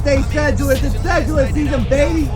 stay sedulous. It's sedulous season, baby.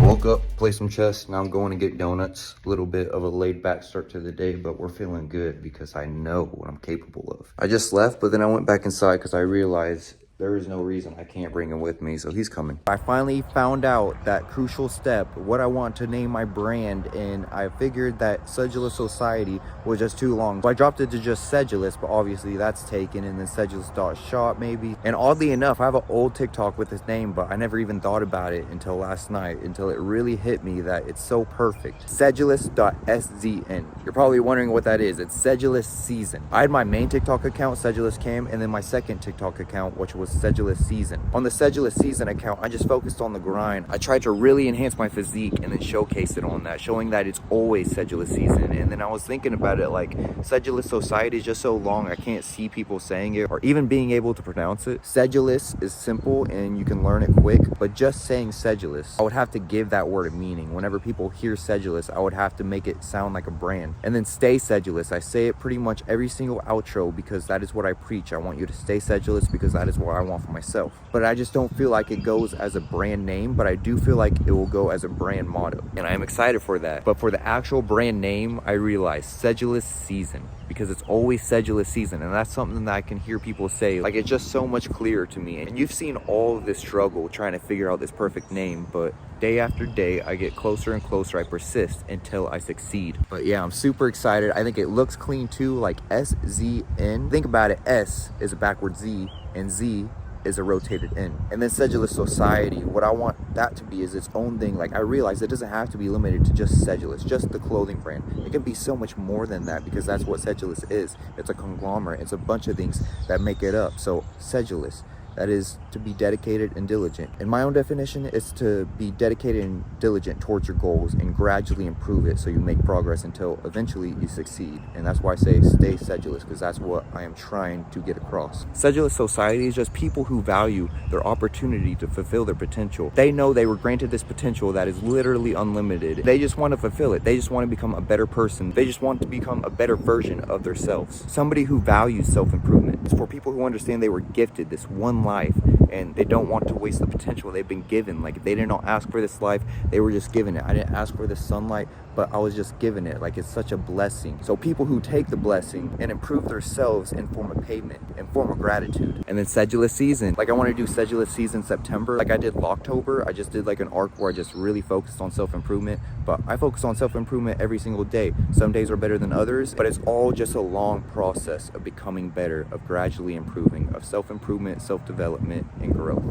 Woke up, played some chess. Now I'm going to get donuts. A little bit of a laid back start to the day, but we're feeling good because I know what I'm capable of. I just left, but then I went back inside because I realized there is no reason I can't bring him with me, so he's coming. I finally found out that crucial step, what I want to name my brand, and I figured that Sedulous Society was just too long. So I dropped it to just Sedulous, but obviously that's taken, and then Sedulous.shop maybe. And oddly enough, I have an old TikTok with this name, but I never even thought about it until last night, until it really hit me that it's so perfect. Sedulous.szn. You're probably wondering what that is. It's Sedulous Season. I had my main TikTok account, Sedulous Cam, and then my second TikTok account, which was Sedulous Season. On the Sedulous Season account, I just focused on the grind. I tried to really enhance my physique and then showcase it on that, showing that it's always Sedulous Season. And then I was thinking about it like Sedulous Society is just so long, I can't see people saying it or even being able to pronounce it. Sedulous is simple and you can learn it quick, but just saying Sedulous, I would have to give that word a meaning. Whenever people hear Sedulous, I would have to make it sound like a brand. And then stay sedulous. I say it pretty much every single outro because that is what I preach. I want you to stay sedulous because that is what I want for myself. But I just don't feel like it goes as a brand name, but I do feel like it will go as a brand motto. And I am excited for that. But for the actual brand name, I realized Sedulous Season, because it's always Sedulous Season. And that's something that I can hear people say. Like, it's just so much clearer to me. And you've seen all of this struggle trying to figure out this perfect name, but day after day, I get closer and closer. I persist until I succeed. But yeah, I'm super excited. I think it looks clean too, like SZN. Think about it, S is a backward Z, and Z is a rotated N. And then Sedulous Society, what I want that to be is its own thing. Like, I realize it doesn't have to be limited to just Sedulous, just the clothing brand. It can be so much more than that, because that's what Sedulous is. It's a conglomerate. It's a bunch of things that make it up. So Sedulous, that is to be dedicated and diligent. And my own definition is to be dedicated and diligent towards your goals and gradually improve it so you make progress until eventually you succeed. And that's why I say stay sedulous, because that's what I am trying to get across. Sedulous Society is just people who value their opportunity to fulfill their potential. They know they were granted this potential that is literally unlimited. They just want to fulfill it. They just want to become a better person. They just want to become a better version of themselves. Somebody who values self-improvement. It's for people who understand they were gifted this one life and they don't want to waste the potential they've been given. Like, they did not ask for this life, they were just given it. I didn't ask for the sunlight, but I was just given it. Like, it's such a blessing. So people who take the blessing and improve themselves in form of payment, in form of gratitude. And then Sedulous Season, like, I want to do Sedulous Season September, like I did Locktober. I just did like an arc where I just really focused on self-improvement, but I focus on self-improvement every single day. Some days are better than others, but it's all just a long process of becoming better, of gradually improving, of self-improvement, self-development, and growth.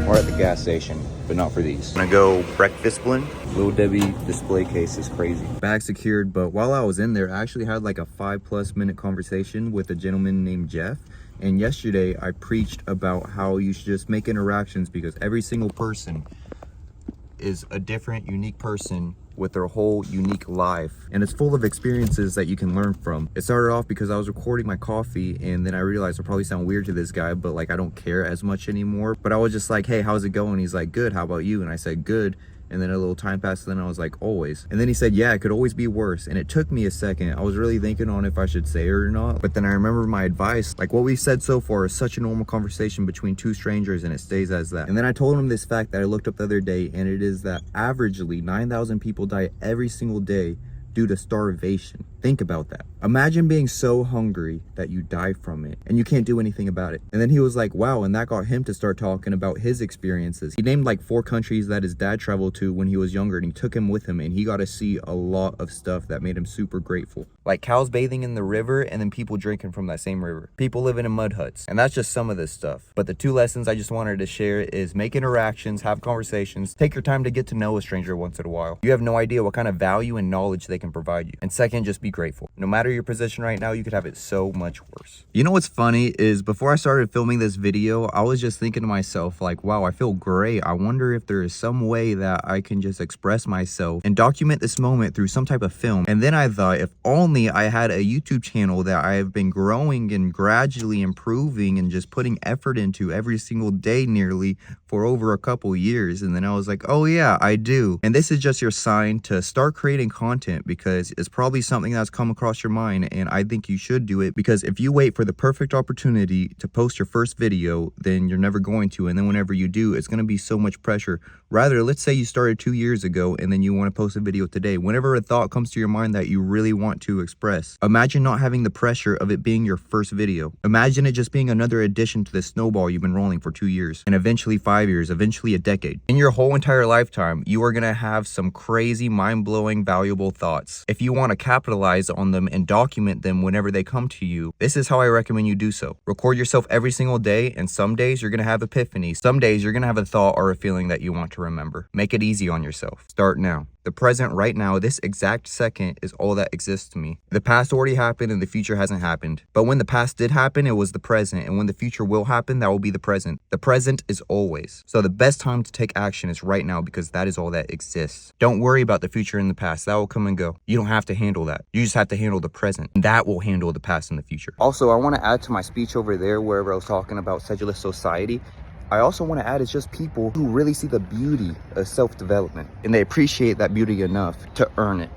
We're at the gas station, but not for these. I'm gonna go breakfast blend. Little Debbie display case is crazy. Bag secured, but while I was in there, I actually had like a 5+ minute conversation with a gentleman named Jeff. And yesterday I preached about how you should just make interactions, because every single person is a different, unique person with their whole unique life, and it's full of experiences that you can learn from. It started off because I was recording my coffee, and then I realized I probably sound weird to this guy, but like, I don't care as much anymore. But I was just like, hey, how's it going? He's like, good, how about you? And I said, good. And then a little time passed, and then I was like, always. And then he said, yeah, it could always be worse. And it took me a second. I was really thinking on if I should say it or not. But then I remember my advice. Like, what we've said so far is such a normal conversation between two strangers, and it stays as that. And then I told him this fact that I looked up the other day, and it is that averagely 9,000 people die every single day due to starvation. Think about that. Imagine being so hungry that you die from it and you can't do anything about it. And then he was like, wow, and that got him to start talking about his experiences. He named like 4 countries that his dad traveled to when he was younger, and he took him with him, and he got to see a lot of stuff that made him super grateful. Like cows bathing in the river, and then people drinking from that same river. People living in mud huts. And that's just some of this stuff. But the 2 lessons I just wanted to share is make interactions, have conversations, take your time to get to know a stranger once in a while. You have no idea what kind of value and knowledge they can provide you. And second, just be grateful. No matter your position right now, you could have it so much worse. You know what's funny is before I started filming this video, I was just thinking to myself like, wow, I feel great. I wonder if there is some way that I can just express myself and document this moment through some type of film. And then I thought, if only I had a YouTube channel that I have been growing and gradually improving and just putting effort into every single day nearly for over a couple years. And then I was like, oh yeah, I do. And this is just your sign to start creating content, because it's probably something that's come across your mind, and I think you should do it, because if you wait for the perfect opportunity to post your first video, then you're never going to. And then whenever you do, it's going to be so much pressure. Rather, let's say you started 2 years ago and then you want to post a video today. Whenever a thought comes to your mind that you really want to express, imagine not having the pressure of it being your first video. Imagine it just being another addition to the snowball you've been rolling for 2 years, and eventually 5 years, eventually a decade. In your whole entire lifetime, you are going to have some crazy, mind-blowing, valuable thoughts. If you want to capitalize on them and document them whenever they come to you, this is how I recommend you do so. Record yourself every single day, and some days you're going to have epiphanies. Some days you're going to have a thought or a feeling that you want to remember. Make it easy on yourself. Start now. The present right now, this exact second, is all that exists to me. The past already happened and the future hasn't happened. But when the past did happen, it was the present. And when the future will happen, that will be the present. The present is always. So the best time to take action is right now, because that is all that exists. Don't worry about the future and the past. That will come and go. You don't have to handle that. You just have to handle the present. And that will handle the past and the future. Also, I want to add to my speech over there, wherever I was talking about sedulous society, I also want to add, it's just people who really see the beauty of self-development, and they appreciate that beauty enough to earn it.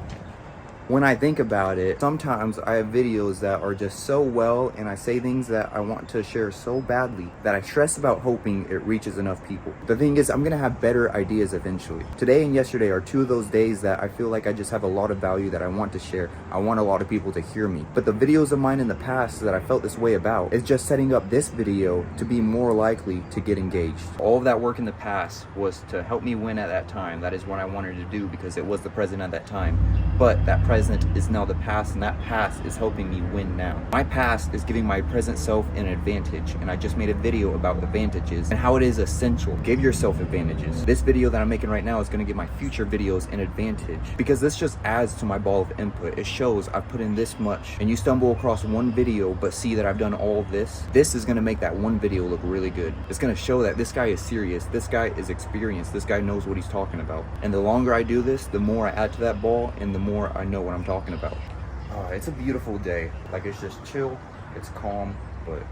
When I think about it, sometimes I have videos that are just so well, and I say things that I want to share so badly that I stress about hoping it reaches enough people. The thing is, I'm going to have better ideas eventually. Today and yesterday are two of those days that I feel like I just have a lot of value that I want to share. I want a lot of people to hear me. But the videos of mine in the past that I felt this way about is just setting up this video to be more likely to get engaged. All of that work in the past was to help me win at that time. That is what I wanted to do, because it was the present at that time. But that present is now the past, and that past is helping me win now. My past is giving my present self an advantage, and I just made a video about advantages and how it is essential. Give yourself advantages. This video that I'm making right now is going to give my future videos an advantage, because this just adds to my ball of input. It shows I've put in this much, and you stumble across one video but see that I've done all of this. This is going to make that one video look really good. It's going to show that this guy is serious, this guy is experienced, this guy knows what he's talking about. And the longer I do this, the more I add to that ball, and the more I know what I'm talking about. It's a beautiful day. Like, it's just chill, it's calm, but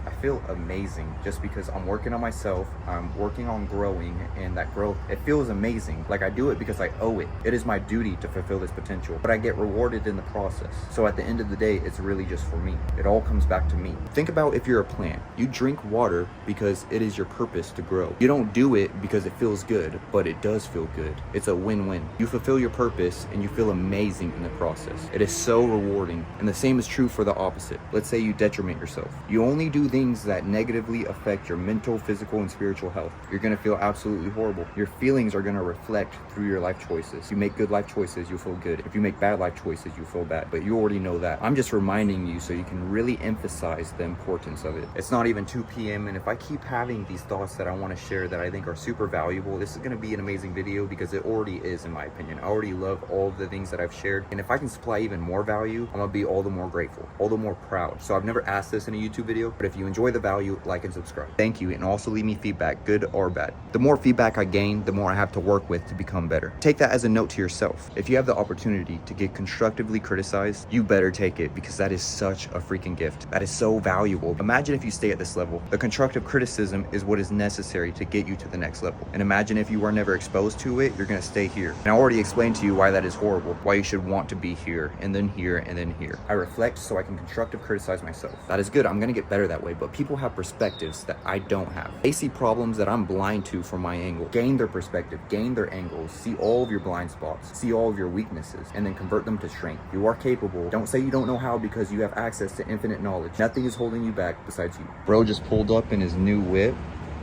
I feel amazing just because I'm working on myself, I'm working on growing, and that growth, it feels amazing. Like, I do it because I owe it. It is my duty to fulfill this potential, but I get rewarded in the process. So at the end of the day, it's really just for me. It all comes back to me. Think about if you're a plant. You drink water because it is your purpose to grow. You don't do it because it feels good, but it does feel good. It's a win-win. You fulfill your purpose and you feel amazing in the process. It is so rewarding. And the same is true for the opposite. Let's say you detriment yourself. You only do things that negatively affect your mental, physical, and spiritual health. You're gonna feel absolutely horrible. Your feelings are gonna reflect through your life choices. If you make good life choices, you'll feel good. If you make bad life choices, you feel bad. But you already know that. I'm just reminding you so you can really emphasize the importance of it. It's not even 2 p.m. and if I keep having these thoughts that I want to share that I think are super valuable, this is gonna be an amazing video, because it already is, in my opinion. I already love all of the things that I've shared, and if I can supply even more value, I'm gonna be all the more grateful, all the more proud. So I've never asked this in a YouTube video, but if you enjoy the value, like and subscribe. Thank you, and also leave me feedback, good or bad. The more feedback I gain, the more I have to work with to become better. Take that as a note to yourself. If you have the opportunity to get constructively criticized, you better take it, because that is such a freaking gift. That is so valuable. Imagine if you stay at this level. The constructive criticism is what is necessary to get you to the next level. And imagine if you were never exposed to it, you're gonna stay here. And I already explained to you why that is horrible, why you should want to be here, and then here, and then here. I reflect so I can constructive criticize myself. That is good. I'm gonna get better that way, but people have perspectives that I don't have. They see problems that I'm blind to from my angle. Gain their perspective, gain their angles, see all of your blind spots, see all of your weaknesses, and then convert them to strength. You are capable. Don't say you don't know how, because you have access to infinite knowledge. Nothing is holding you back besides you. Bro just pulled up in his new whip.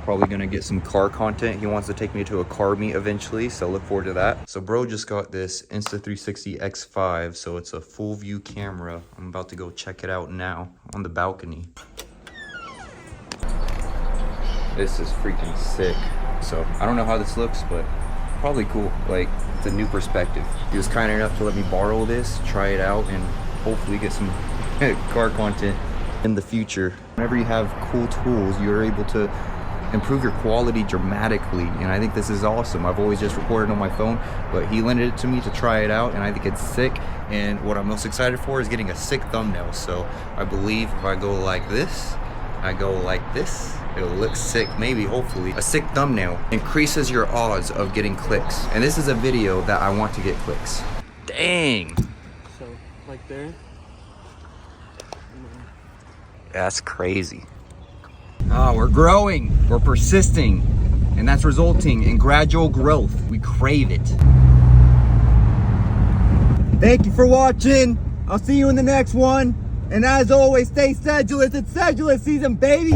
Probably gonna get some car content. He wants to take me to a car meet eventually, so look forward to that. So bro just got this Insta360 X5, so it's a full view camera. I'm about to go check it out now on the balcony. This is freaking sick. So I don't know how this looks, but probably cool. Like, it's a new perspective. He was kind enough to let me borrow this, try it out, and hopefully get some car content in the future. Whenever you have cool tools, you're able to improve your quality dramatically, and I think this is awesome. I've always just recorded on my phone, but he lent it to me to try it out, and I think it's sick. And what I'm most excited for is getting a sick thumbnail. So I believe if I go like this, I go like this, it'll look sick, maybe, hopefully. A sick thumbnail increases your odds of getting clicks. And this is a video that I want to get clicks. Dang. So, like there. That's crazy. Oh, we're growing, we're persisting, and that's resulting in gradual growth. We crave it. Thank you for watching. I'll see you in the next one. And as always, stay sedulous. It's Sedulous season, baby.